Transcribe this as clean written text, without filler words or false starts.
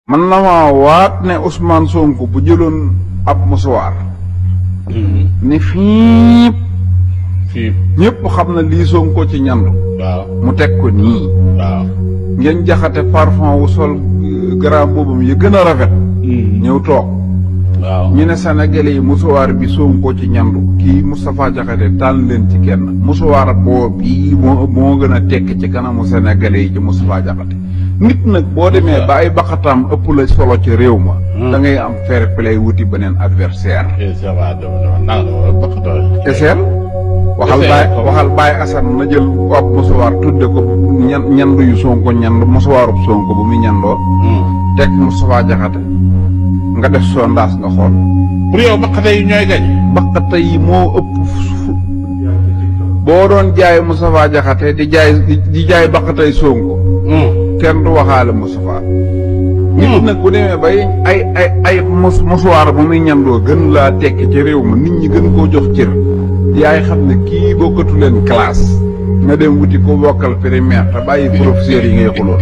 man na maa waat ne Ousmane Sonko bu jëloon ab musuwaar ni fiip ñëpp xam na lii Sonko ci ñandu mu teg ko nii ngeen jaxate parfum wu sol grand boobam yi gën a rafet ñëw toog ñu ne Sénégalais yi musuwaar bi Sonko ci ñandu kii Moustapha Diakhaté tànn leen ci kenn musuwaar boobu bii moo gën a tekk ci kanamu Sénégalais yi ci Moustapha Diakhaté nit nag boo demee ba ay baqataam ëpp la solo ci réew ma da ngay am fair play wuti beneen adversaire eseel waxal Baye Assane na jël ab musuwaar tudde ko ñandu yu Sonko ñandu musuwaarub Sonko bu muy ñandoo teg Moustapha Diakhaté nga def sondage nga xool pour yow baqate yi ñooy gañ baqate yi moo ëpp boo doon jaay Moustapha Diakhaté di jaay baqatay Sonko kenn du waxaale Moustapha nit nag bu demee bay ay musuwaar bu muy ñandoo gën laa tekki ci réew ma nit ñi gën koo jox cër yaay xam ne kii bokkatu leen classe nga dem wuti ko bokkal primaire te bàyyi professeur yi ngay xuloon